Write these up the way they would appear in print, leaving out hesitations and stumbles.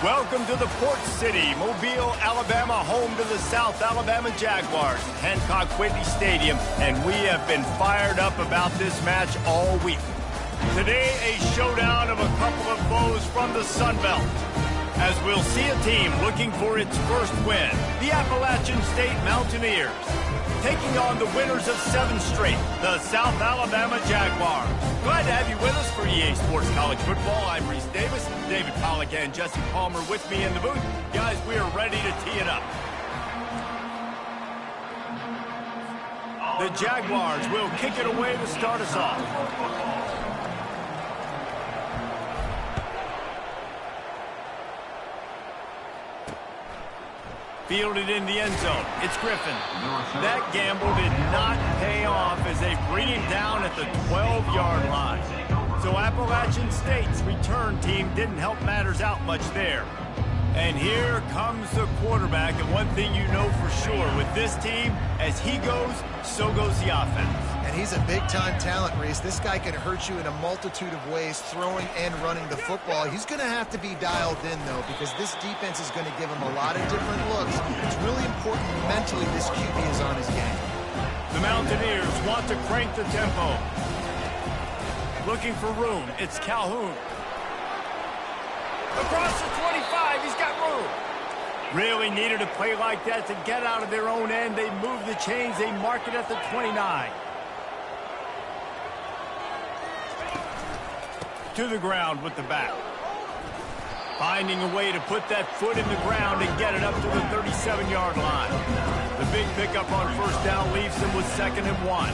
Welcome to the Port City, Mobile, Alabama, home to the South Alabama Jaguars, Hancock Whitney Stadium, and we have been fired up about this match all week. Today, a showdown of a couple of foes from the Sun Belt, as we'll see a team looking for its first win, the Appalachian State Mountaineers, taking on the winners of 7 straight, the South Alabama Jaguars. Glad to have you with us for EA Sports College Football. I'm Reese Davis, David Pollack and Jesse Palmer with me in the booth. Guys, we are ready to tee it up. The Jaguars will kick it away to start us off. Fielded in the end zone. It's Griffin. That gamble did not pay off as they bring him down at the 12-yard line. So Appalachian State's return team didn't help matters out much there. And here comes the quarterback. And one thing you know for sure with this team, as he goes, so goes the offense. And he's a big-time talent, Reese. This guy can hurt you in a multitude of ways, throwing and running the football. He's going to have to be dialed in, though, because this defense is going to give him a lot of different looks. It's really important mentally this QB is on his game. The Mountaineers want to crank the tempo. Looking for room. It's Calhoun. Across the 25, he's got room. Really needed a play like that to get out of their own end. They move the chains. They mark it at the 29. To the ground with the back. Finding a way to put that foot in the ground and get it up to the 37-yard line. The big pickup on first down leaves them with 2nd and 1.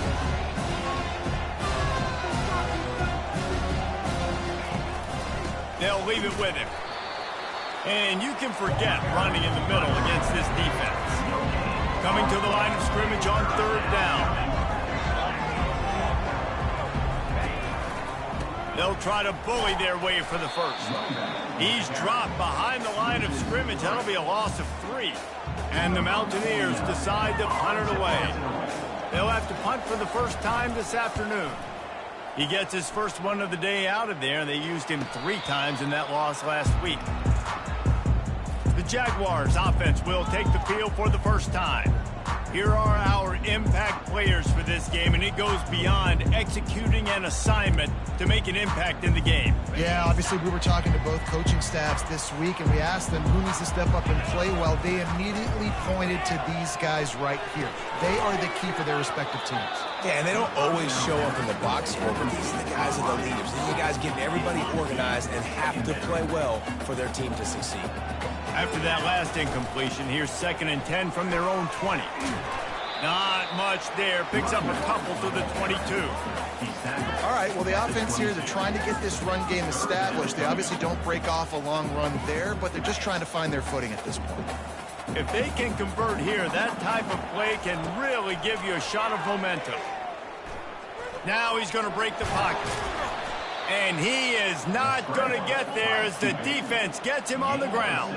They'll leave it with him. And you can forget running in the middle against this defense. Coming to the line of scrimmage on 3rd down. They'll try to bully their way for the first. He's dropped behind the line of scrimmage. That'll be a loss of 3. And the Mountaineers decide to punt it away. They'll have to punt for the first time this afternoon. He gets his first one of the day out of there. They used him 3 times in that loss last week. The Jaguars offense will take the field for the first time. Here are our impact players for this game, and it goes beyond executing an assignment to make an impact in the game. Yeah, obviously we were talking to both coaching staffs this week, and we asked them who needs to step up and play well. They immediately pointed to these guys right here. They are the key for their respective teams. Yeah, and they don't always show up in the box score, but these are the guys that are the leaders. These are the guys getting everybody organized and have to play well for their team to succeed. After that last incompletion, here's 2nd and 10 from their own 20. Not much there. Picks up a couple to the 22. All right, well, the offense here, they're trying to get this run game established. They obviously don't break off a long run there, but they're just trying to find their footing at this point. If they can convert here, that type of play can really give you a shot of momentum. Now he's going to break the pocket. And he is not going to get there as the defense gets him on the ground.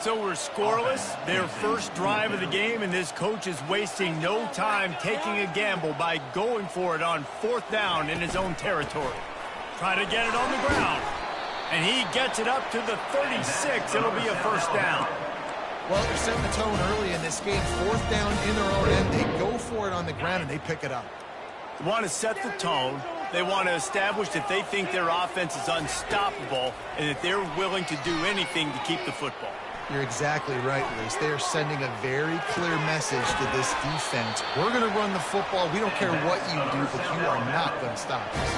So we're scoreless, their first drive of the game, and this coach is wasting no time taking a gamble by going for it on 4th down in his own territory. Try to get it on the ground. And he gets it up to the 36. It'll be a first down. Well, they're setting the tone early in this game. 4th down in their own end. They go for it on the ground, and they pick it up. They want to set the tone. They want to establish that they think their offense is unstoppable and that they're willing to do anything to keep the football. You're exactly right, Reese. They are sending a very clear message to this defense. We're going to run the football. We don't care what you do, but you are not going to stop us.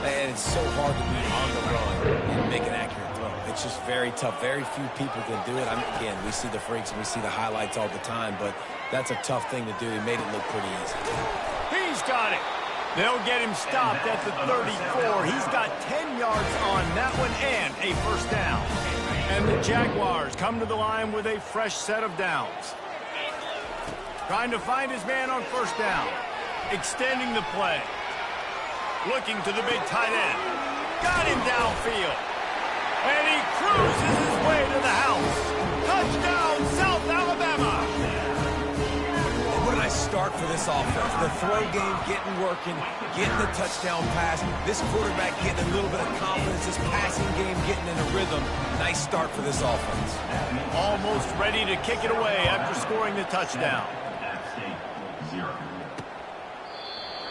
Man, it's so hard to be on the run and make an accurate throw. It's just very tough. Very few people can do it. I mean, again, we see the freaks and we see the highlights all the time, but that's a tough thing to do. He made it look pretty easy. He's got it. They'll get him stopped at the 34. He's got 10 yards on that one and a first down. And the Jaguars come to the line with a fresh set of downs. Trying to find his man on first down. Extending the play. Looking to the big tight end. Got him downfield. And he cruises his way to the house. Touchdown, South Alabama. When I start for this offense. The throw game getting working, getting the touchdown pass. This quarterback getting a little bit of confidence. This passing game getting in a rhythm. Nice start for this offense. Almost ready to kick it away after scoring the touchdown.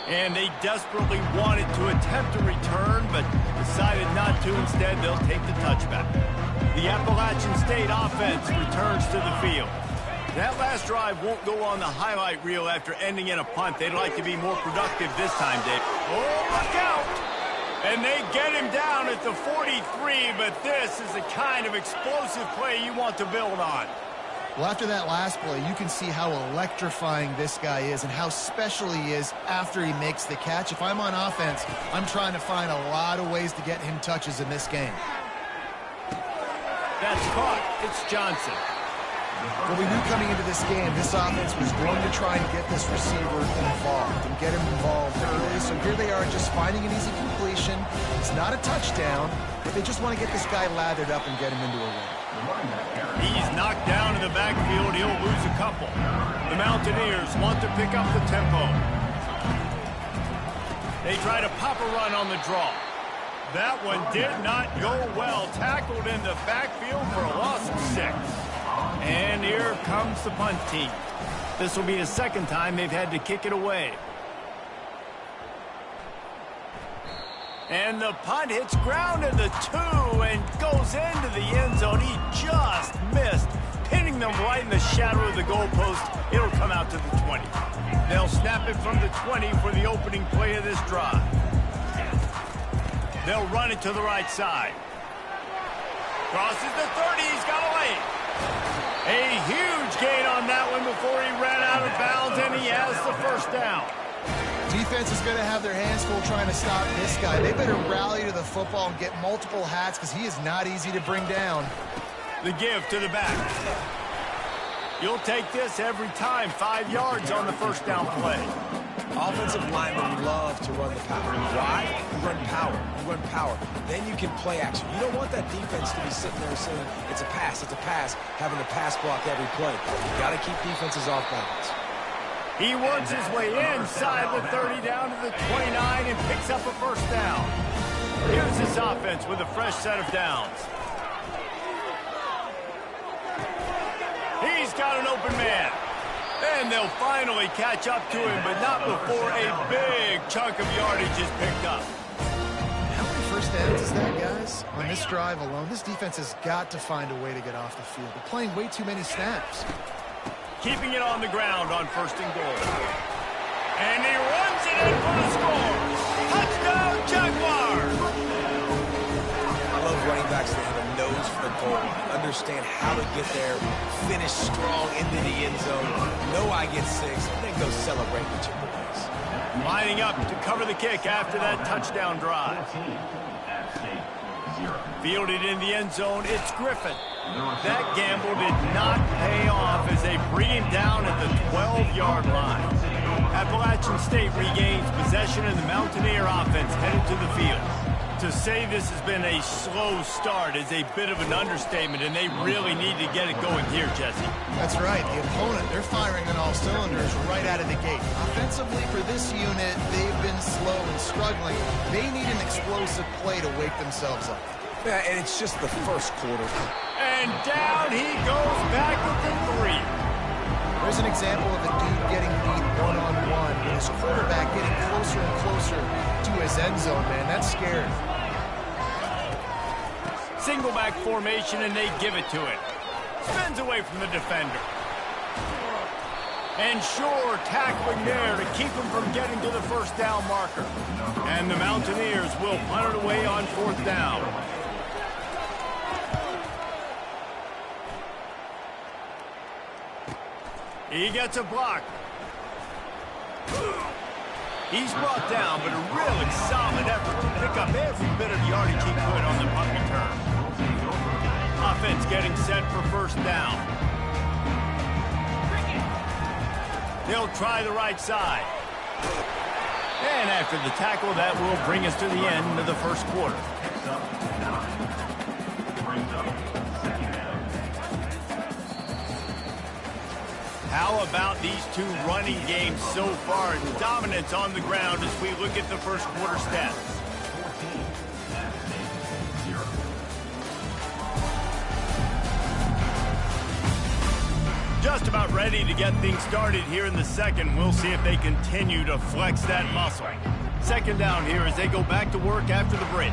And they desperately wanted to attempt a return, but decided not to. Instead, they'll take the touchback. The Appalachian State offense returns to the field. That last drive won't go on the highlight reel after ending in a punt. They'd like to be more productive this time, Dave. Oh, look out! And they get him down at the 43, but this is the kind of explosive play you want to build on. Well, after that last play, you can see how electrifying this guy is and how special he is after he makes the catch. If I'm on offense, I'm trying to find a lot of ways to get him touches in this game. That's caught. It's Johnson. Well, we knew coming into this game, this offense was going to try and get this receiver involved and get him involved early. So here they are just finding an easy completion. It's not a touchdown, but they just want to get this guy lathered up and get him into a win. He's knocked down in the backfield. He'll lose a couple. The Mountaineers want to pick up the tempo. They try to pop a run on the draw. That one did not go well. Tackled in the backfield for a loss of 6. And here comes the punt team. This will be the second time they've had to kick it away. And the punt hits ground at the 2 and goes into the end zone. He just missed, pinning them right in the shadow of the goalpost. It'll come out to the 20. They'll snap it from the 20 for the opening play of this drive. They'll run it to the right side. Crosses the 30. He's got a lane. A huge gain on that one before he ran out of bounds, and he has the first down. Defense is going to have their hands full trying to stop this guy. They better rally to the football and get multiple hats because he is not easy to bring down. The give to the back. You'll take this every time. 5 yards on the first down play. Offensive linemen love to run the power. Why? You run power. You run power. Then you can play action. You don't want that defense to be sitting there saying, it's a pass, having to pass block every play. You got to keep defenses off balance. He works his way inside the 30 down to the 29 and picks up a first down. Here's this offense with a fresh set of downs. He's got an open man. And they'll finally catch up to him, but not before a big chunk of yardage is picked up. How many first downs is that, guys? On this drive alone, this defense has got to find a way to get off the field. They're playing way too many snaps. Keeping it on the ground on first and goal. And he runs it in for the score. Touchdown, Jaguars! I love running backs that have a nose for the goal. Understand how to get there, finish strong into the end zone. Know I get 6, then go celebrate with your boys. Lining up to cover the kick after that touchdown drive. Fielded in the end zone, it's Griffin. That gamble did not pay off as they bring him down at the 12-yard line. Appalachian State regains possession and the Mountaineer offense headed to the field. To say this has been a slow start is a bit of an understatement, and they really need to get it going here, Jesse. That's right. The opponent, they're firing on all cylinders right out of the gate. Offensively, for this unit, they've been slow and struggling. They need an explosive play to wake themselves up. Yeah, and it's just the first quarter. And down he goes back at the 3. There's an example of a dude getting beat one-on-one, and his quarterback getting closer and closer to his end zone, man. That's scary. Single back formation, and they give it to him. Spins away from the defender. And sure, tackling there to keep him from getting to the first down marker. And the Mountaineers will punt it away on 4th down. He gets a block. He's brought down, but a really solid effort to pick up every bit of yardage he could on the punt return. Offense getting set for first down. They'll try the right side. And after the tackle, that will bring us to the end of the first quarter. How about these two running games so far? Dominance on the ground as we look at the first quarter stats. Just about ready to get things started here in the second. We'll see if they continue to flex that muscle. Second down here as they go back to work after the break.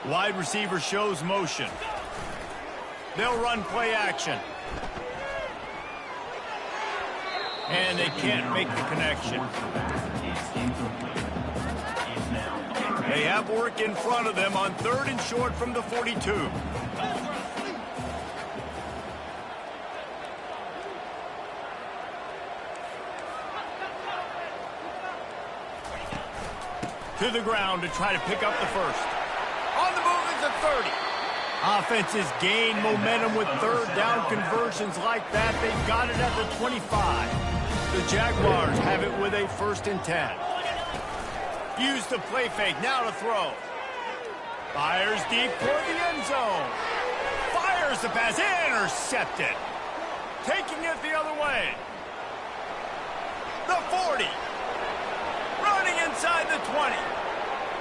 Wide receiver shows motion. They'll run play action. And they can't make the connection. They have work in front of them on 3rd and short from the 42. To the ground to try to pick up the first. On the move is the 30. Offenses gain momentum with 3rd down conversions like that. They've got it at the 25. The Jaguars have it with a 1st and 10. Use the play fake, now to throw. Fires deep toward the end zone. Fires the pass, intercepted. Taking it the other way. The 40. Running inside the 20.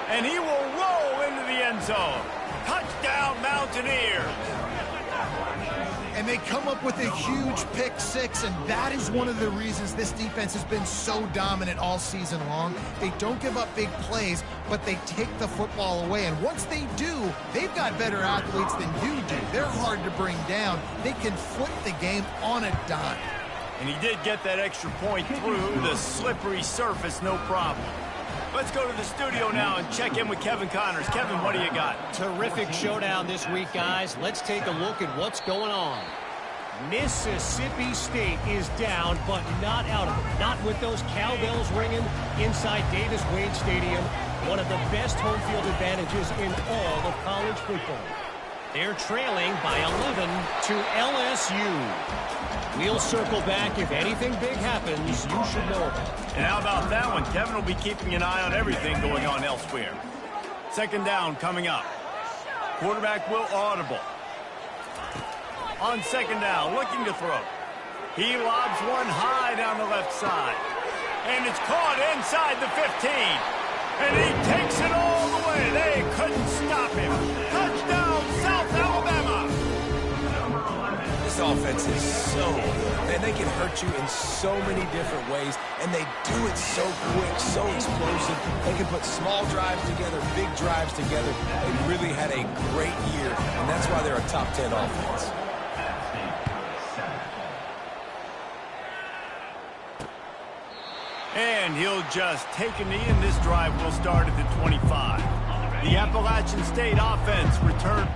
And he will roll into the end zone. Touchdown, Mountaineers. And they come up with a huge pick six, and that is one of the reasons this defense has been so dominant all season long. They don't give up big plays, but they take the football away. And once they do, they've got better athletes than you do. They're hard to bring down. They can flip the game on a dime. And he did get that extra point through the slippery surface, no problem. Let's go to the studio now and check in with Kevin Connors. Kevin, what do you got? Terrific showdown this week, guys. Let's take a look at what's going on. Mississippi State is down, but not out of it. Not with those cowbells ringing inside Davis-Wade Stadium. One of the best home field advantages in all of college football. They're trailing by 11 to LSU. We'll circle back. If anything big happens, you should know about it. And how about that one? Kevin will be keeping an eye on everything going on elsewhere. Second down coming up. Quarterback will audible. On second down, looking to throw. He lobs one high down the left side. And it's caught inside the 15. And he takes it all the way. They couldn't stop him. Touchdown, South Alabama. This offense is so good. Man, they can hurt you in so many different ways, and they do it so quick, so explosive. They can put small drives together, big drives together. They really had a great year, and that's why they're a top 10 offense. And he'll just take a knee, and this drive will start at the 25. The Appalachian State offense returned.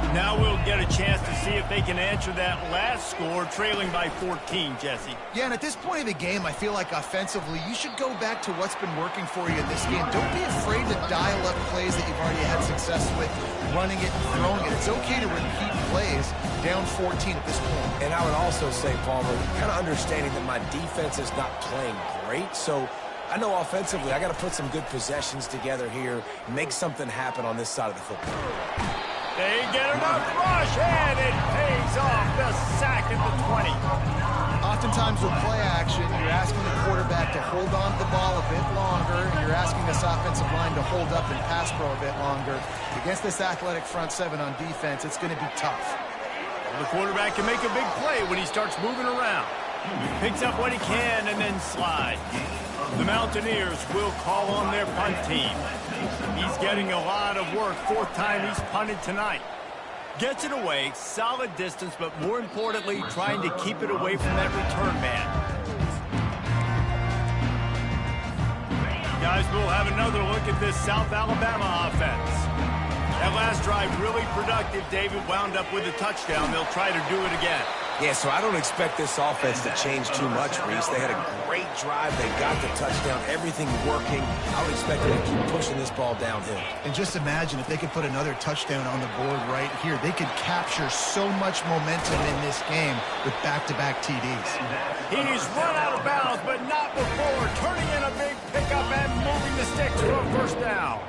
Now we'll get a chance to see if they can answer that last score, trailing by 14, Jesse. Yeah, and at this point of the game, I feel like offensively, you should go back to what's been working for you in this game. Don't be afraid to dial up plays that you've already had success with, running it and throwing it. It's okay to repeat plays down 14 at this point. And I would also say, Palmer, kind of understanding that my defense is not playing great, so I know offensively I got to put some good possessions together here, make something happen on this side of the football. They get enough rush, and it pays off. The sack at the 20. Oftentimes with play action, you're asking the quarterback to hold on to the ball a bit longer, and you're asking this offensive line to hold up and pass pro a bit longer. Against this athletic front seven on defense, it's going to be tough. Well, the quarterback can make a big play when he starts moving around. He picks up what he can and then slides. The Mountaineers will call on their punt team. He's getting a lot of work. 4th time he's punted tonight. Gets it away, solid distance, but more importantly, trying to keep it away from that return man. Guys, we'll have another look at this South Alabama offense. That last drive really productive. David wound up with a touchdown. They'll try to do it again. Yeah, so I don't expect this offense to change too much, Reese. They had a great drive. They got the touchdown, everything working. I would expect them to keep pushing this ball downhill. And just imagine if they could put another touchdown on the board right here. They could capture so much momentum in this game with back-to-back TDs. He's run out of bounds, but not before turning in a big pickup and moving the sticks for a first down.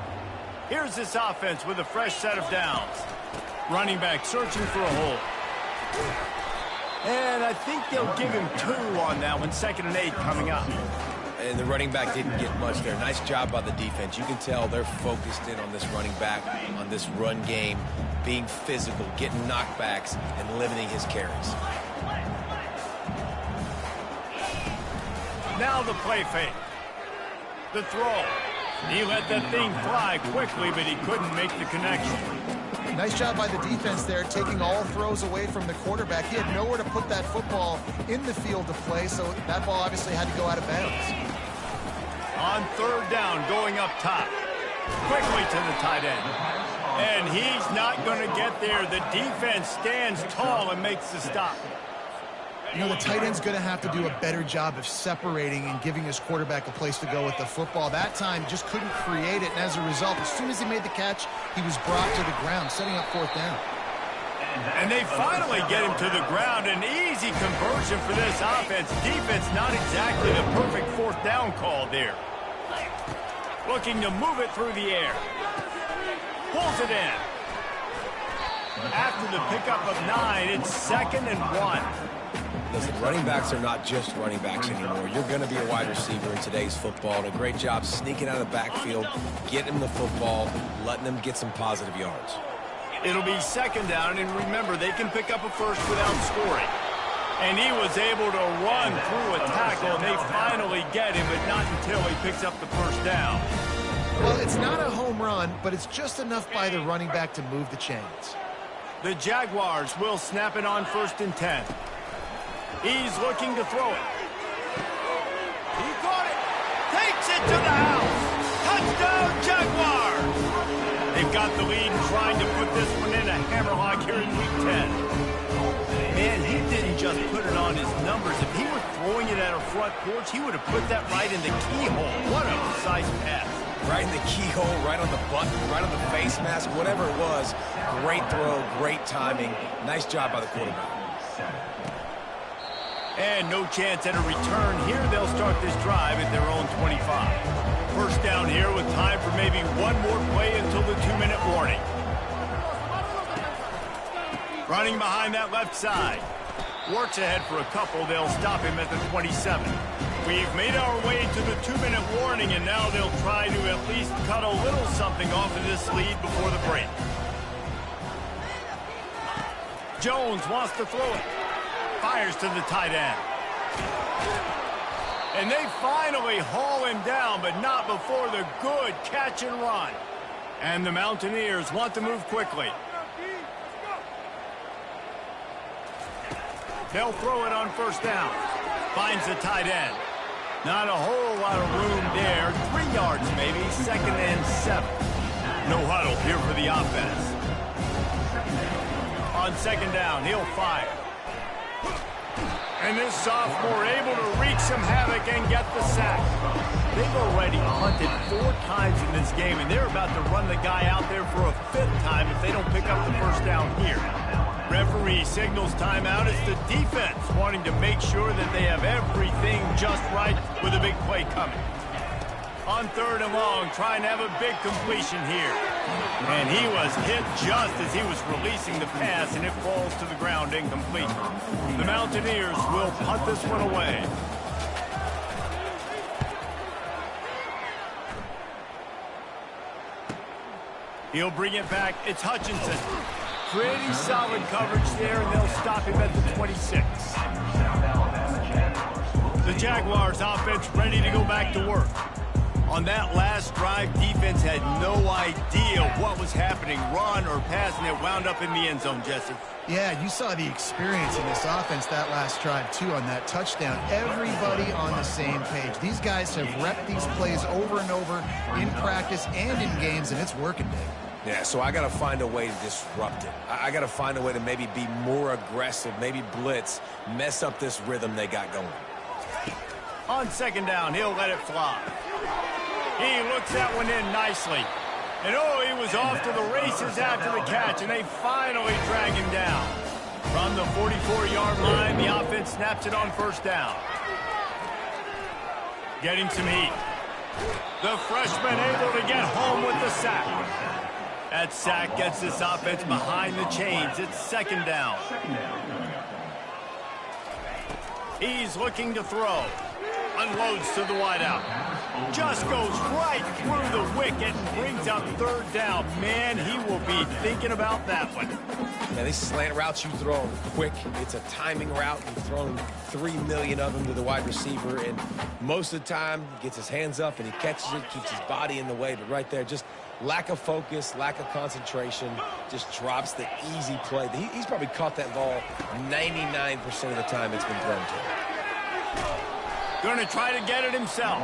Here's this offense with a fresh set of downs. Running back searching for a hole. And I think they'll give him 2 on that one. 2nd and 8 coming up. And the running back didn't get much there. Nice job by the defense. You can tell they're focused in on this running back, on this run game, being physical, getting knockbacks, and limiting his carries. Now the play fake. The throw. He let that thing fly quickly, but he couldn't make the connection. Nice job by the defense there, taking all throws away from the quarterback. He had nowhere to put that football in the field to play, so that ball obviously had to go out of bounds. On 3rd down, going up top. Quickly to the tight end. And he's not going to get there. The defense stands tall and makes the stop. You know, the tight end's going to have to do a better job of separating and giving his quarterback a place to go with the football. That time, just couldn't create it, and as a result, as soon as he made the catch, he was brought to the ground, setting up 4th down. And they finally get him to the ground. An easy conversion for this offense. Defense not exactly the perfect 4th down call there. Looking to move it through the air. Pulls it in. After the pickup of 9, it's 2nd and 1. Listen, running backs are not just running backs anymore. You're going to be a wide receiver in today's football. And a great job sneaking out of the backfield, getting them the football, letting them get some positive yards. It'll be 2nd down, and remember, they can pick up a first without scoring. And he was able to run through a tackle, and they finally get him, but not until he picks up the first down. Well, it's not a home run, but it's just enough by the running back to move the chains. The Jaguars will snap it on 1st and 10. He's looking to throw it. He caught it. Takes it to the house. Touchdown, Jaguars. They've got the lead and trying to put this one in a hammerlock here in Week 10. Man, he didn't just put it on his numbers. If he were throwing it at a front porch, he would have put that right in the keyhole. What a precise pass. Right in the keyhole, right on the button, right on the face mask, whatever it was. Great throw, great timing. Nice job by the quarterback. And no chance at a return here. They'll start this drive at their own 25. First down here with time for maybe one more play until the 2-minute warning. Running behind that left side. Works ahead for a couple. They'll stop him at the 27. We've made our way to the 2-minute warning, and now they'll try to at least cut a little something off of this lead before the break. Jones wants to throw it. Fires to the tight end. And they finally haul him down, but not before the good catch and run. And the Mountaineers want to move quickly. They'll throw it on 1st down. Finds the tight end. Not a whole lot of room there. 3 yards maybe. 2nd and 7. No huddle here for the offense. On 2nd down, he'll fire. And this sophomore able to wreak some havoc and get the sack. They've already punted 4 times in this game, and they're about to run the guy out there for a 5th time if they don't pick up the first down here. Referee signals timeout. It's the defense wanting to make sure that they have everything just right with a big play coming. On 3rd and long, trying to have a big completion here. And he was hit just as he was releasing the pass, and it falls to the ground incomplete. The Mountaineers will punt this one away. He'll bring it back. It's Hutchinson. Pretty solid coverage there, and they'll stop him at the 26. The Jaguars offense ready to go back to work. On that last drive, defense had no idea what was happening, run or pass, and it wound up in the end zone, Jesse. Yeah, you saw the experience in this offense that last drive, too, on that touchdown. Everybody on the same page. These guys have repped these plays over and over in practice and in games, and it's working, Dave. Yeah, so I got to find a way to disrupt it. I got to find a way to maybe be more aggressive, maybe blitz, mess up this rhythm they got going. On second down, he'll let it fly. He looks that one in nicely. And oh, he was off to the races after the catch, and they finally drag him down. From the 44-yard line, the offense snaps it on first down. Getting some heat. The freshman able to get home with the sack. That sack gets this offense behind the chains. It's second down. He's looking to throw. Unloads to the wideout. Just goes right through the wicket and brings up third down. Man, he will be thinking about that one. Yeah, these slant routes you throw quick. It's a timing route. You've thrown 3 million of them to the wide receiver, and most of the time he gets his hands up and he catches it, keeps his body in the way. But right there, just lack of focus, lack of concentration, just drops the easy play. He's probably caught that ball 99% of the time it's been thrown to him. Going to try to get it himself.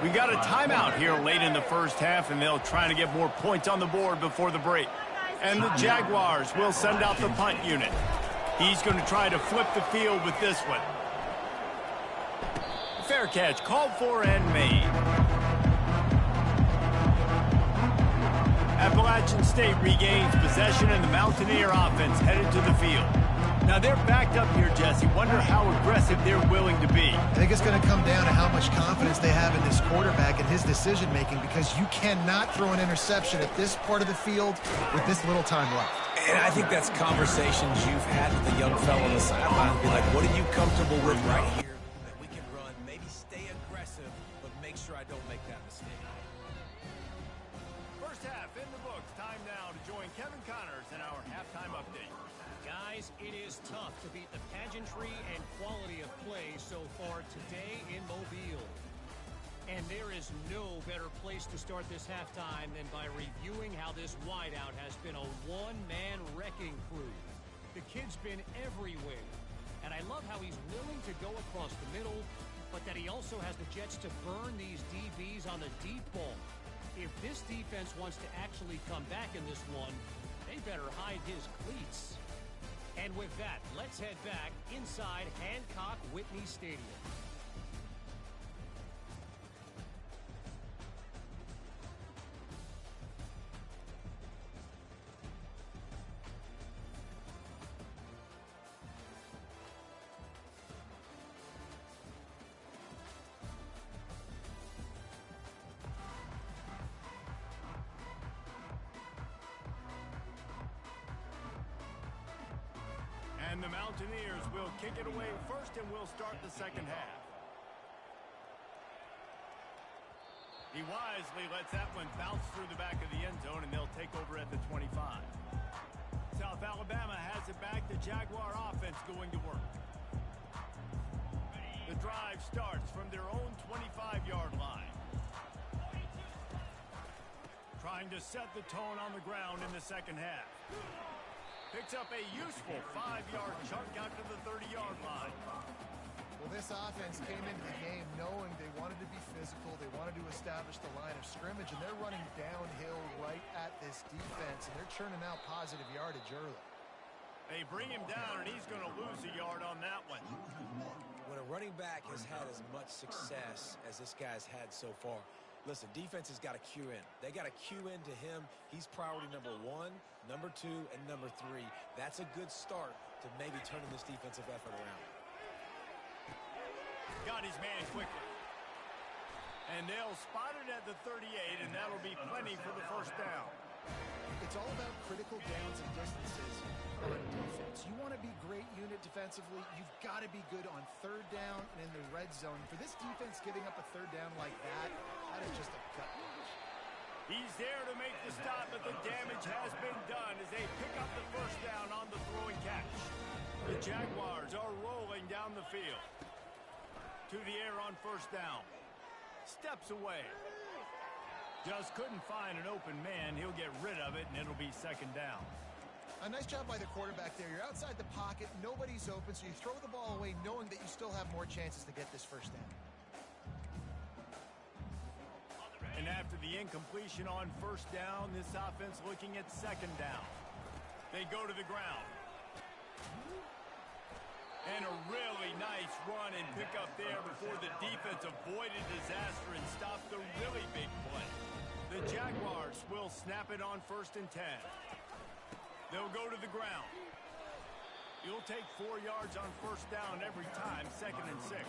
We got a timeout here late in the first half, and they'll try to get more points on the board before the break. And the Jaguars will send out the punt unit. He's going to try to flip the field with this one. Fair catch, called for and made. Appalachian State regains possession, and the Mountaineer offense headed to the field. Now they're backed up here, Jesse. Wonder how aggressive they're willing to be. I think it's going to come down to how much confidence they have in this quarterback and his decision-making, because you cannot throw an interception at this part of the field with this little time left. And I think that's conversations you've had with the young fellow on the sideline. Be like, what are you comfortable with right here that we can run? Maybe stay aggressive, but make sure I don't make that mistake. First half in the books. Time now to join Kevin Connors in our halftime update. Guys, it is tough to beat the pageantry and quality of play so far today in Mobile. And there is no better place to start this halftime than by reviewing how this wideout has been a one-man wrecking crew. The kid's been everywhere. And I love how he's willing to go across the middle, but that he also has the jets to burn these DBs on the deep ball. If this defense wants to actually come back in this one, they better hide his cleats. And with that, let's head back inside Hancock Whitney Stadium. And the Mountaineers will kick it away first, and we'll start the second half. He wisely lets that one bounce through the back of the end zone, and they'll take over at the 25. South Alabama has it back. The Jaguar offense going to work. The drive starts from their own 25-yard line. Trying to set the tone on the ground in the second half. Picks up a useful 5-yard chunk out to the 30-yard line. Well, this offense came into the game knowing they wanted to be physical, they wanted to establish the line of scrimmage, and they're running downhill right at this defense, and they're churning out positive yardage early. They bring him down, and he's going to lose a yard on that one. When a running back has had as much success as this guy's had so far, listen, defense has got to cue in. They got to cue in to him. He's priority number 1, number 2, and number 3. That's a good start to maybe turning this defensive effort around. Got his man quickly. And they'll spot it at the 38, and that'll be plenty for the first down. It's all about critical downs and distances on defense. You want to be great unit defensively, you've got to be good on third down and in the red zone. For this defense giving up a third down like that is just a gut punch. He's there to make the stop, but the damage has been done as they pick up the first down on the throwing catch. The Jaguars are rolling down the field. To the air on first down. Steps away. Just couldn't find an open man. He'll get rid of it, and it'll be second down. A nice job by the quarterback there. You're outside the pocket. Nobody's open, so you throw the ball away knowing that you still have more chances to get this first down. And after the incompletion on first down, this offense looking at second down. They go to the ground. And a really nice run and pick up there before the defense avoided disaster and stopped the really big play. The Jaguars will snap it on 1st and 10. They'll go to the ground. You'll take 4 yards on first down every time, 2nd and 6.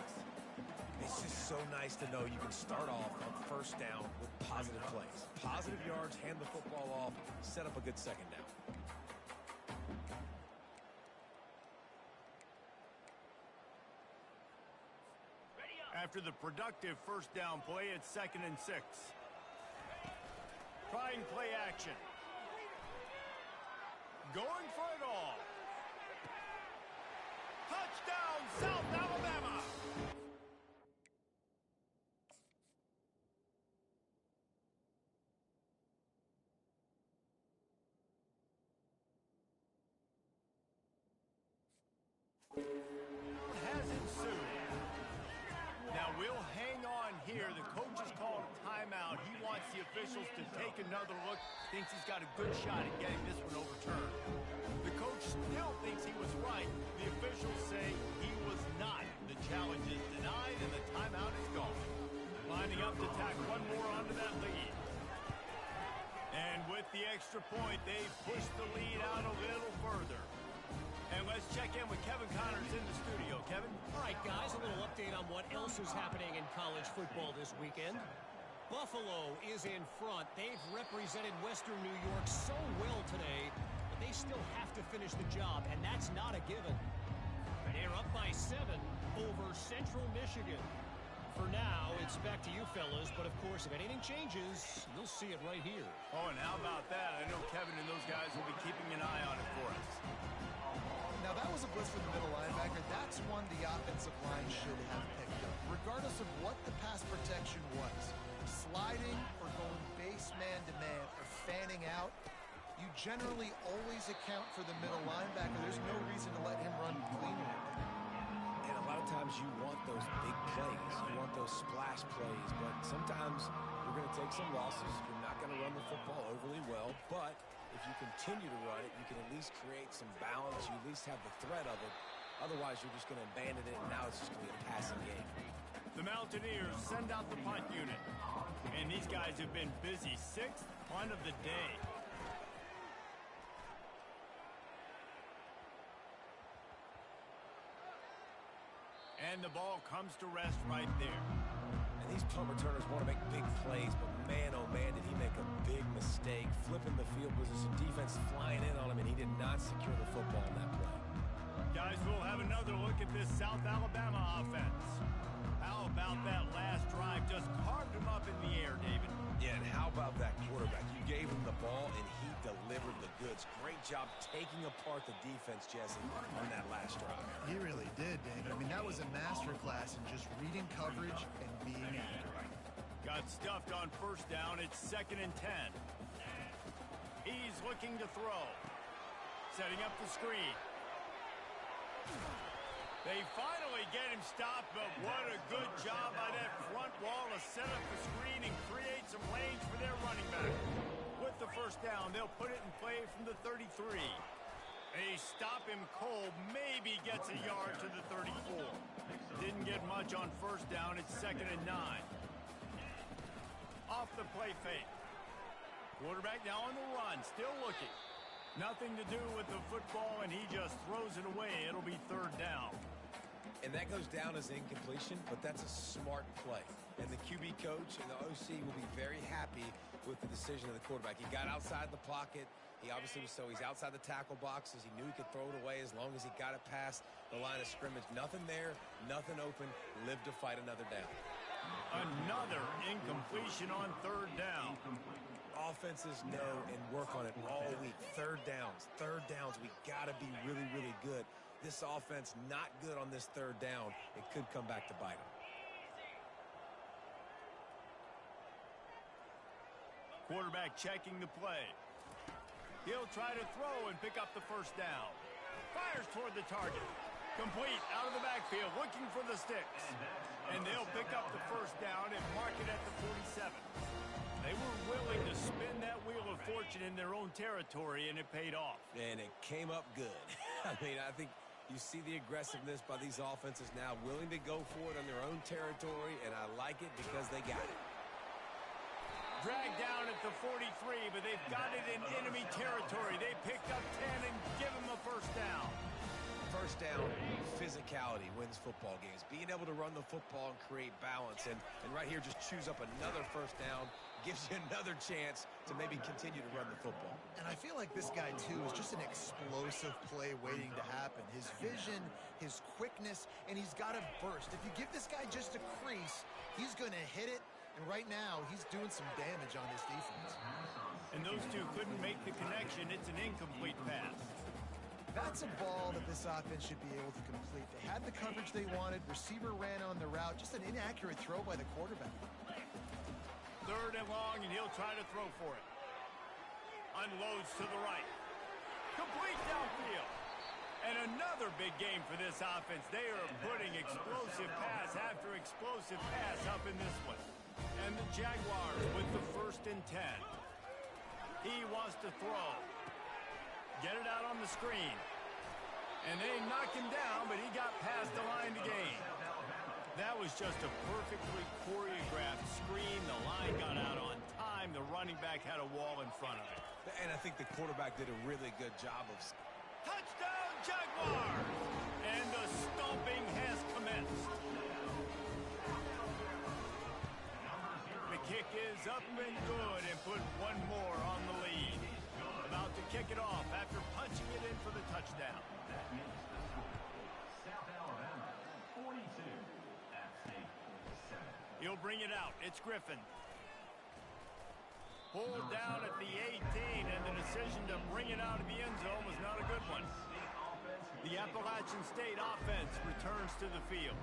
It's just so nice to know you can start off on first down with positive plays. Positive yards, hand the football off, set up a good second down. After the productive first down play, it's 2nd and 6. Trying play action. Going for it all. Touchdown, South Alabama! Has ensued. Now we'll hang on here. The coach has called a timeout. He wants the officials to take another look. Thinks he's got a good shot at getting this one overturned. The coach still thinks he was right. The officials say he was not. The challenge is denied and the timeout is gone. Lining up to tack one more onto that lead. And with the extra point, they push the lead out a little further. And let's check in with Kevin Connors in the studio. Kevin? All right, guys, a little update on what else is happening in college football this weekend. Buffalo is in front. They've represented Western New York so well today, but they still have to finish the job, and that's not a given. They're up by 7 over Central Michigan. For now, it's back to you fellas, but of course, if anything changes, you'll see it right here. Oh, and how about that? I know Kevin and those guys will be keeping an eye on it for us. Now, that was a blitz from the middle linebacker. That's one the offensive line should have picked up, regardless of what the pass protection was. Sliding or going base man-to-man or fanning out, you generally always account for the middle linebacker. There's no reason to let him run cleanly. And a lot of times you want those big plays. You want those splash plays, but sometimes you're going to take some losses. You're not going to run the football overly well, but if you continue to run it, you can at least create some balance. You at least have the threat of it. Otherwise, you're just going to abandon it, and now it's just going to be a passing game. The Mountaineers send out the punt unit. And these guys have been busy. 6th punt of the day. And the ball comes to rest right there. And these punt returners want to make big plays, but man, oh man, did he make a big mistake. Flipping the field position, defense flying in on him, and he did not secure the football in that play. Guys, we'll have another look at this South Alabama offense. How about that last drive? Just carved him up in the air, David. Yeah, and how about that quarterback? You gave him the ball, and he delivered the goods. Great job taking apart the defense, Jesse, on that last drive. He really did, David. I mean, that was a masterclass in just reading coverage and being accurate. Got stuffed on first down. It's 2nd and 10. He's looking to throw. Setting up the screen. They finally get him stopped, but what a good job by that front wall to set up the screen and create some lanes for their running back. With the first down, they'll put it in play from the 33. They stop him cold, maybe gets a yard to the 34. Didn't get much on first down. It's 2nd and 9. Off the play fake. Quarterback now on the run, still looking. Nothing to do with the football, and he just throws it away. It'll be 3rd down. And that goes down as incompletion, but that's a smart play. And the QB coach and the OC will be very happy with the decision of the quarterback. He got outside the pocket. He obviously was he's outside the tackle boxes. He knew he could throw it away as long as he got it past the line of scrimmage. Nothing there, nothing open. Lived to fight another down. Another incompletion on 3rd down. Offenses know and work on it all week. Third downs. We got to be really, really good. This offense not good on this 3rd down. It could come back to bite them. Quarterback checking the play. He'll try to throw and pick up the first down. Fires toward the target. Complete out of the backfield, looking for the sticks. And they'll pick up the first down and mark it at the 47. They were willing to spin that wheel of fortune in their own territory, and it paid off. And it came up good. I mean, I think you see the aggressiveness by these offenses now, willing to go for it on their own territory, and I like it because they got it. Dragged down at the 43, but they've got it in enemy territory. They picked up 10 and give them a first down. First down, physicality wins football games. Being able to run the football and create balance. And right here, just choose up another first down, gives you another chance to maybe continue to run the football. And I feel like this guy, too, is just an explosive play waiting to happen. His vision, his quickness, and he's got a burst. If you give this guy just a crease, he's going to hit it. And right now, he's doing some damage on this defense. And those two couldn't make the connection. It's an incomplete pass. That's a ball that this offense should be able to complete. They had the coverage they wanted. Receiver ran on the route. Just an inaccurate throw by the quarterback. 3rd and long, and he'll try to throw for it. Unloads to the right. Complete downfield. And another big game for this offense. They are putting explosive pass after explosive pass up in this one. And the Jaguars with the 1st and 10. He wants to throw. Get it out on the screen. And they knocked him down, but he got past the line to gain. That was just a perfectly choreographed screen. The line got out on time. The running back had a wall in front of it. And I think the quarterback did a really good job of... Touchdown, Jaguars! And the stomping has commenced. The kick is up and good and put one more on the lead. About to kick it off after punching it in for the touchdown. That makes the score. South Alabama, 42. App State, 7. He'll bring it out. It's Griffin. Pulled down at the 18, and the decision to bring it out of the end zone was not a good one. The Appalachian State offense returns to the field.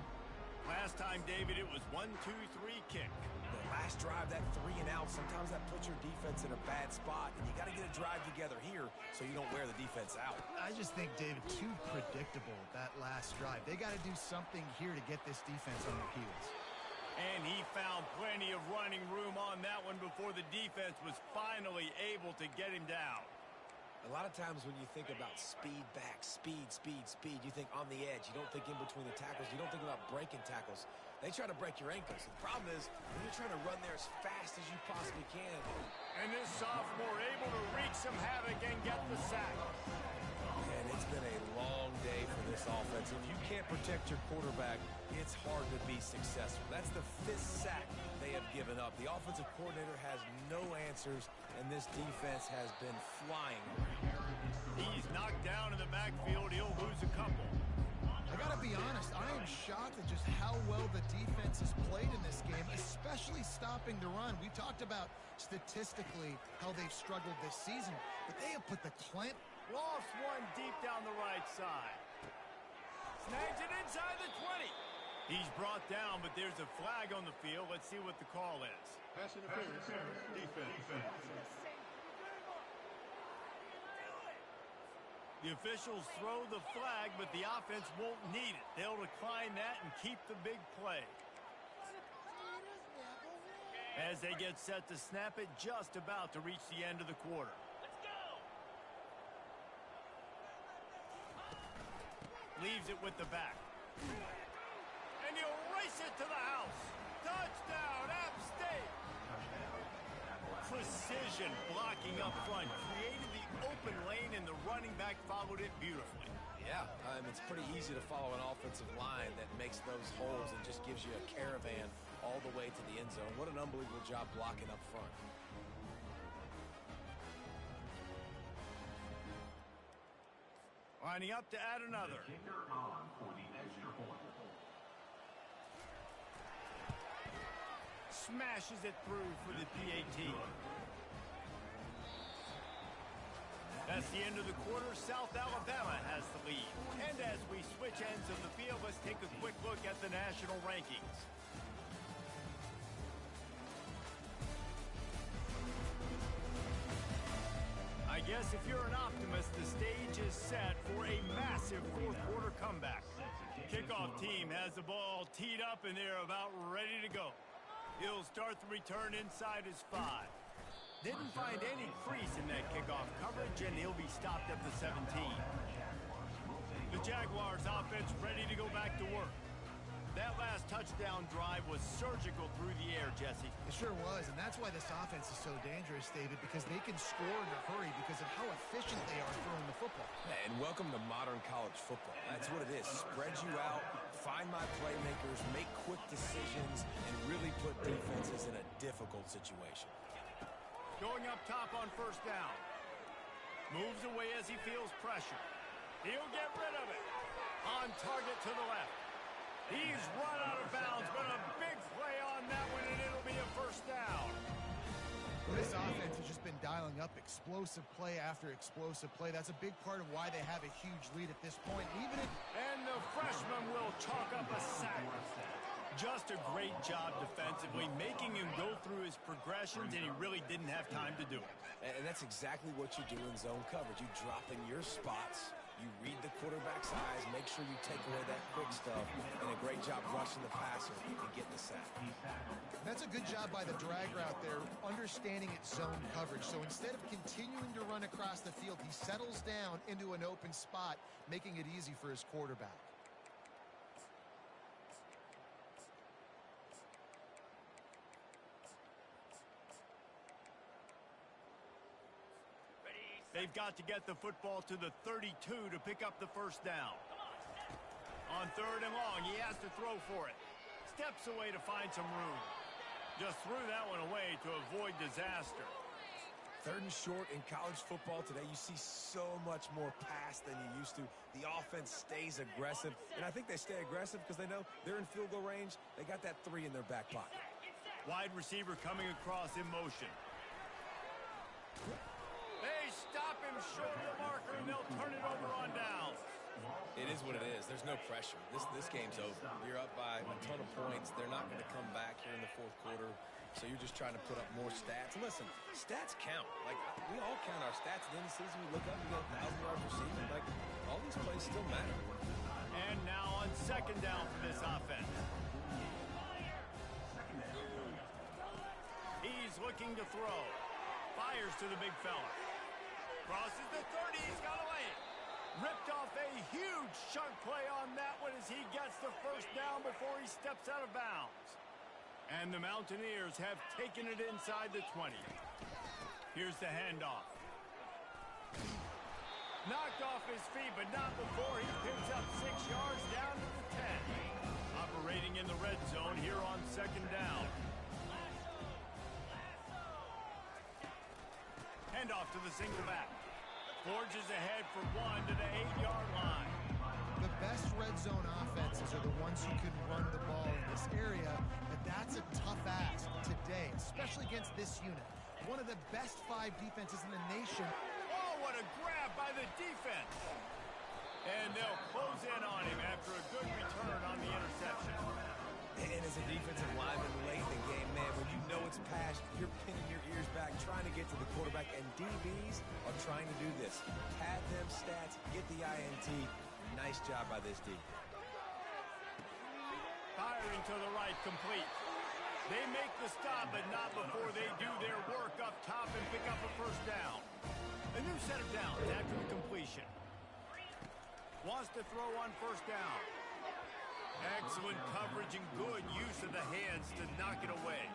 Last time, David, it was 1-2-3 kick. The last drive, that 3 and out, sometimes that puts your defense in a bad spot, and you got to get a drive together here so you don't wear the defense out. I just think, David, too predictable, that last drive. They got to do something here to get this defense on their heels. And he found plenty of running room on that one before the defense was finally able to get him down. A lot of times when you think about speed back, speed, you think on the edge. You don't think in between the tackles. You don't think about breaking tackles. They try to break your ankles. The problem is when you're trying to run there as fast as you possibly can. And this sophomore able to wreak some havoc and get the sack. And it's been a long day for this offense. If you can't protect your quarterback, it's hard to be successful. That's the 5th sack they have given up. The offensive coordinator has no answers, and this defense has been flying. He's knocked down in the backfield. He'll lose a couple. I got to be honest, I am shocked at just how well the defense has played in this game, especially stopping the run. We talked about statistically how they've struggled this season, but they have put the clamp. Lost one deep down the right side. Snags it inside the 20. He's brought down, but there's a flag on the field. Let's see what the call is. Pass interference. Defense. The officials throw the flag, but the offense won't need it. They'll decline that and keep the big play. As they get set to snap it, just about to reach the end of the quarter. Leaves it with the back. And he'll race it to the house. Touchdown, App State. Precision blocking up front. Created the open lane, and the running back followed it beautifully. Yeah, it's pretty easy to follow an offensive line that makes those holes and just gives you a caravan all the way to the end zone. What an unbelievable job blocking up front. Lining up to add another. Kicker on for the extra point. Smashes it through for the PAT. That's the end of the quarter. South Alabama has the lead. And as we switch ends of the field, let's take a quick look at the national rankings. I guess if you're an optimist, the stage is set for a massive fourth-quarter comeback. Kickoff team has the ball teed up, and they're about ready to go. He'll start the return inside his 5. Didn't find any crease in that kickoff coverage, and he'll be stopped at the 17. The Jaguars offense ready to go back to work. That last touchdown drive was surgical through the air, Jesse. It sure was, and that's why this offense is so dangerous, David, because they can score in a hurry because of how efficient they are throwing the football. And welcome to modern college football. That's what it is. Spread you out, find my playmakers, make quick decisions, and really put defenses in a difficult situation. Going up top on first down. Moves away as he feels pressure. He'll get rid of it. On target to the left. He's run out of bounds, but a big play on that one, and it'll be a first down. Well, this offense has just been dialing up explosive play after explosive play. That's a big part of why they have a huge lead at this point. And the freshman will chalk up a sack. Just a great job defensively, making him go through his progressions, and he really didn't have time to do it. And that's exactly what you do in zone coverage. You drop in your spots, you read the quarterback's eyes, make sure you take away that quick stuff, and a great job rushing the passer and getting the sack. That's a good job by the drag route there, understanding its zone coverage. So instead of continuing to run across the field, he settles down into an open spot, making it easy for his quarterback. They've got to get the football to the 32 to pick up the first down. On third and long, he has to throw for it. Steps away to find some room. Just threw that one away to avoid disaster. Third and short in college football today, you see so much more pass than you used to. The offense stays aggressive, and I think they stay aggressive because they know they're in field goal range. They got that 3 in their back pocket. Wide receiver coming across in motion. They stop him short of the marker, and they'll turn it over on down. It is what it is. There's no pressure. This game's over. You're up by a ton of points. They're not going to come back here in the fourth quarter, so you're just trying to put up more stats. And listen, stats count. Like, we all count our stats. At the end of the season, we look up and get 1,000 yards receiving. Like, all these plays still matter. And now on second down for this offense. He's looking to throw. Fires to the big fella. Crosses the 30. He's got away. Ripped off a huge chunk play on that one as he gets the first down before he steps out of bounds. And the Mountaineers have taken it inside the 20. Here's the handoff. Knocked off his feet, but not before he picks up 6 yards down to the 10. Operating in the red zone here on second down. Handoff to the single back. Forges ahead for 1 to the 8-yard line. The best red zone offenses are the ones who can run the ball in this area, but that's a tough ask today, especially against this unit. One of the best 5 defenses in the nation. Oh, what a grab by the defense. And they'll close in on him after a good return on the interception. And as a defensive lineman late in the game, man, when you know it's passed, you're pinning your ears back, trying to get to the quarterback, and DBs are trying to do this. Pad them stats, get the INT. Nice job by this D. Firing to the right, complete. They make the stop, but not before they do their work up top and pick up a first down. A new set of downs after the completion. Wants to throw on first down. Excellent coverage and good use of the hands to knock it away.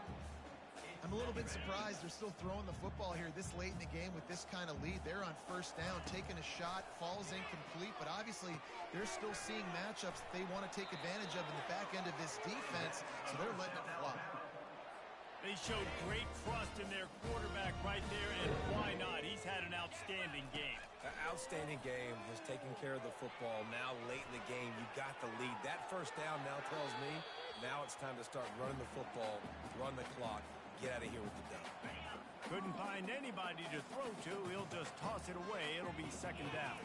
I'm a little bit surprised they're still throwing the football here this late in the game with this kind of lead. They're on first down, taking a shot, falls incomplete, but obviously they're still seeing matchups that they want to take advantage of in the back end of this defense, so they're letting it fly. They showed great trust in their quarterback right there, and why not? He's had an outstanding game. An outstanding game, has taken care of the football. Now late in the game, you got the lead. That first down now tells me now it's time to start running the football, run the clock, get out of here with the dub. Couldn't find anybody to throw to. He'll just toss it away. It'll be second down.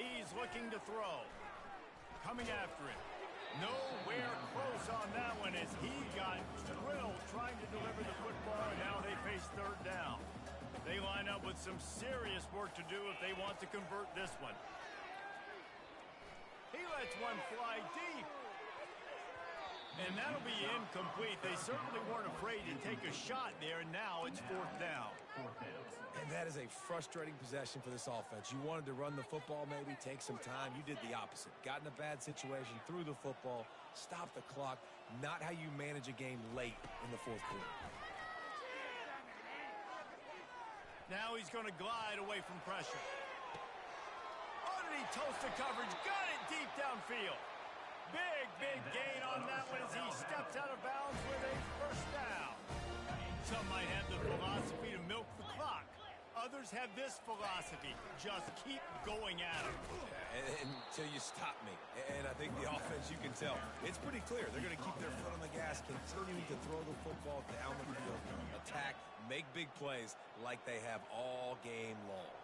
He's looking to throw. Coming after it. Nowhere close on that one as he got drilled trying to deliver the football, and now they face third down. They line up with some serious work to do if they want to convert this one. He lets one fly deep. And that'll be incomplete. They certainly weren't afraid to take a shot there, and now it's fourth down. And that is a frustrating possession for this offense. You wanted to run the football, maybe take some time. You did the opposite. Got in a bad situation, threw the football, stopped the clock. Not how you manage a game late in the fourth quarter. Now he's going to glide away from pressure. Underneath toasted coverage, got it deep downfield. Big gain on that one as he steps out of bounds with a first down. Some might have the philosophy to milk the clock. Others have this philosophy, just keep going at it. Until you stop me. And I think the offense, you can tell, it's pretty clear. They're going to keep their foot on the gas, continuing to throw the football down the field, attack, make big plays like they have all game long.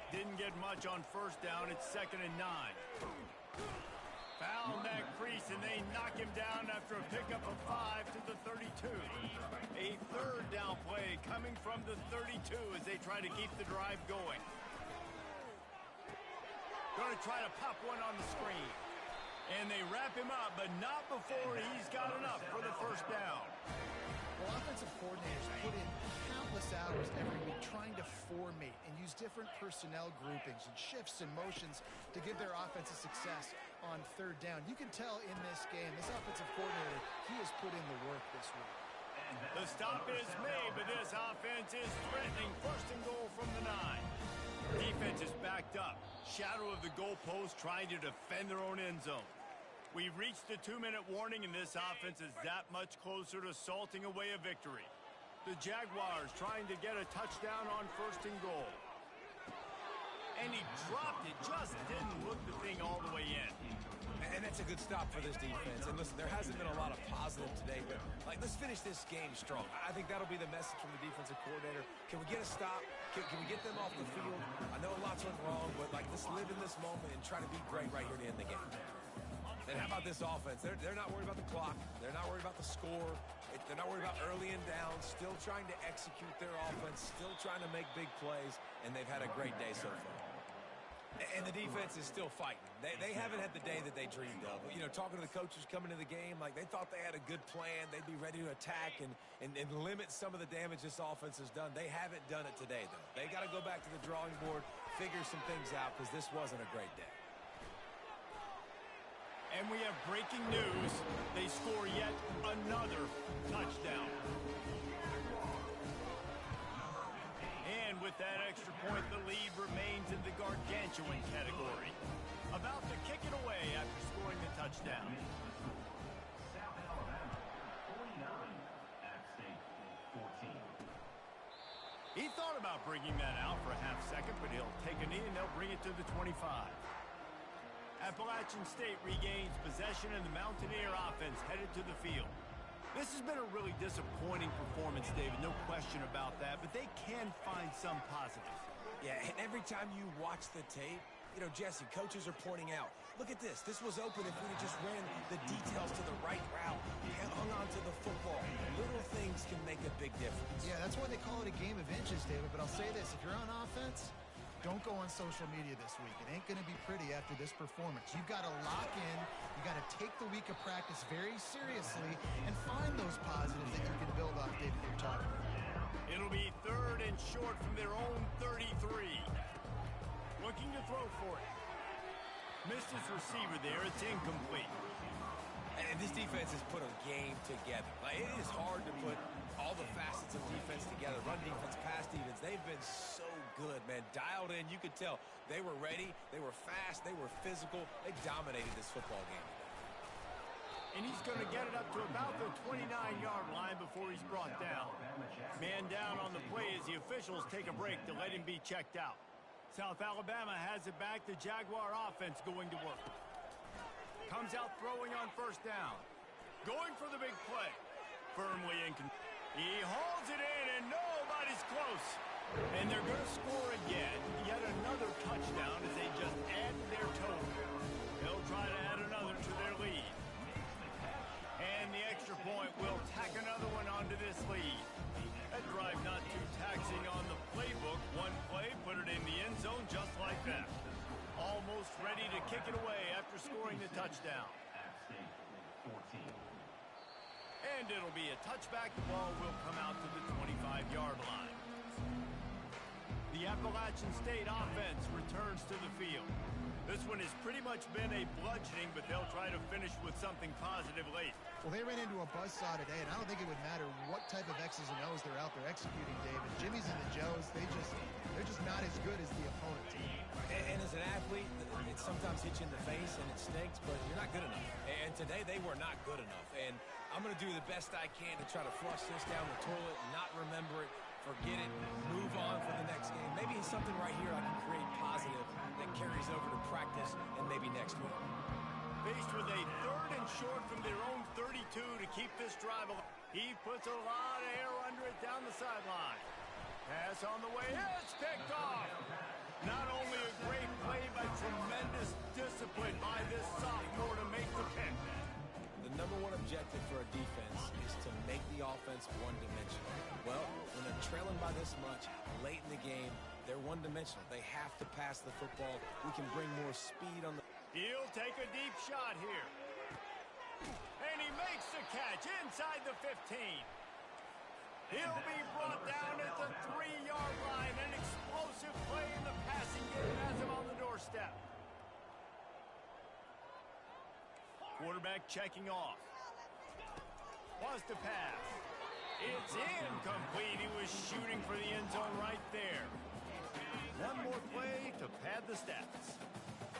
Didn't get much on first down. It's 2nd and 9. Found that crease, and they knock him down after a pickup of 5 to the 32. A third down play coming from the 32 as they try to keep the drive going. Going to try to pop one on the screen. And they wrap him up, but not before he's got enough for the first down. Well, offensive coordinators put in countless hours every week trying to formate and use different personnel groupings and shifts and motions to give their offense a success on third down. You can tell in this game, this offensive coordinator, he has put in the work this week. The stop is made, but this offense is threatening 1st and goal from the 9. Defense is backed up. Shadow of the goalpost trying to defend their own end zone. We've reached the 2-minute warning, and this offense is that much closer to salting away a victory. The Jaguars trying to get a touchdown on 1st and goal. And he dropped it, just didn't look the thing all the way in. And that's a good stop for this defense. And listen, there hasn't been a lot of positive today, but let's finish this game strong. I think that'll be the message from the defensive coordinator. Can we get a stop? Can we get them off the field? I know a lot's went wrong, but let's live in this moment and try to be great right here to end the game. And how about this offense? They're not worried about the clock. They're not worried about the score. They're not worried about early and down. Still trying to execute their offense. Still trying to make big plays. And they've had a great day so far. And the defense is still fighting. They haven't had the day that they dreamed of. You know, talking to the coaches coming to the game, they thought they had a good plan. They'd be ready to attack and limit some of the damage this offense has done. They haven't done it today, though. They got to go back to the drawing board, figure some things out, because this wasn't a great day. And we have breaking news. They score yet another touchdown. And with that extra point, the lead remains in the gargantuan category. About to kick it away after scoring the touchdown. South Alabama, 49. App State, 14. He thought about bringing that out for a half second, but he'll take a knee and they'll bring it to the 25. Appalachian State regains possession and the Mountaineer offense headed to the field. This has been a really disappointing performance, David, no question about that, but they can find some positives. Yeah, and every time you watch the tape, you know, Jesse, coaches are pointing out, look at this. This was open if we had just ran the details to the right route, hung on to the football. Little things can make a big difference. Yeah, that's why they call it a game of inches, David, but I'll say this. If you're on offense, don't go on social media this week. It ain't going to be pretty after this performance. You've got to lock in. You got to take the week of practice very seriously and find those positives that you can build off, David, you're talking about. It'll be 3rd and short from their own 33. Looking to throw for it. Missed his receiver there. It's incomplete. And this defense has put a game together. It is hard to put all the facets of defense together. Run defense, pass defense. They've been so good, man. Dialed in. You could tell they were ready. They were fast. They were physical. They dominated this football game. And he's going to get it up to about the 29-yard line before he's brought down. Man down on the play as the officials take a break to let him be checked out. South Alabama has it back. The Jaguar offense going to work. Comes out throwing on first down. Going for the big play. Firmly in control. He hauls it in and nobody's close. And they're going to score again. Yet another touchdown as they just add to their total. They'll try to add another to their lead. And the extra point will tack another one onto this lead. That drive not too taxing on the playbook. One play, put it in the end zone just like that. Almost ready to kick it away after scoring the touchdown. App State, 14. And it'll be a touchback. The ball will come out to the 25-yard line. The Appalachian State offense returns to the field. This one has pretty much been a bludgeoning, but they'll try to finish with something positive late. Well, they ran into a buzzsaw today, and I don't think it would matter what type of X's and O's they're out there executing, David. Jimmy's and the Joes, they're just not as good as the opponent team. And as an athlete, it sometimes hits you in the face and it stinks, but you're not good enough. And today they were not good enough. And I'm going to do the best I can to try to flush this down the toilet, not remember it, forget it, move on for the next game. Maybe it's something right here I can create positive that carries over to practice and maybe next week. Faced with a 3rd and short from their own 32 to keep this drive alive. He puts a lot of air under it down the sideline. Pass on the way. It's picked off. Not only a great play, but tremendous discipline by this sophomore to make the pick. The number one objective for a defense is to make the offense one-dimensional. Well, when they're trailing by this much late in the game, they're one-dimensional. They have to pass the football. We can bring more speed on the... He'll take a deep shot here. And he makes the catch inside the 15. He'll be brought down at the 3-yard line. An explosive play in the passing game has him on the doorstep. Quarterback checking off. Wants to pass. It's incomplete. He was shooting for the end zone right there. One more play to pad the stats.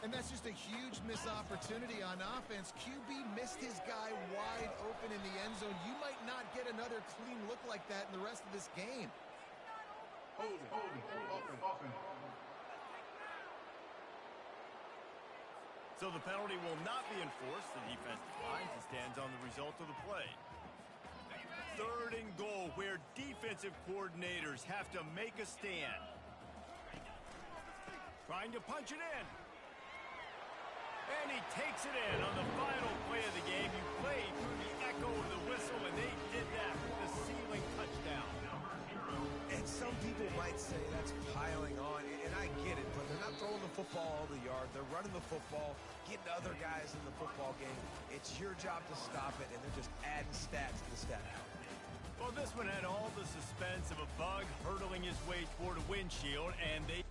And that's just a huge missed opportunity on offense. QB missed his guy wide open in the end zone. You might not get another clean look like that in the rest of this game. Holding. Offense. So the penalty will not be enforced. The defense declines and stands on the result of the play. 3rd and goal, where defensive coordinators have to make a stand. Trying to punch it in. And he takes it in on the final play of the game. You played through the echo of the whistle, and they did that with the ceiling touchdown. And some people might say that's piling on, and I get it, but they're not throwing the football all the yard. They're running the football, getting other guys in the football game. It's your job to stop it, and they're just adding stats to the stat sheet. Well, this one had all the suspense of a bug hurtling his way toward a windshield, and they...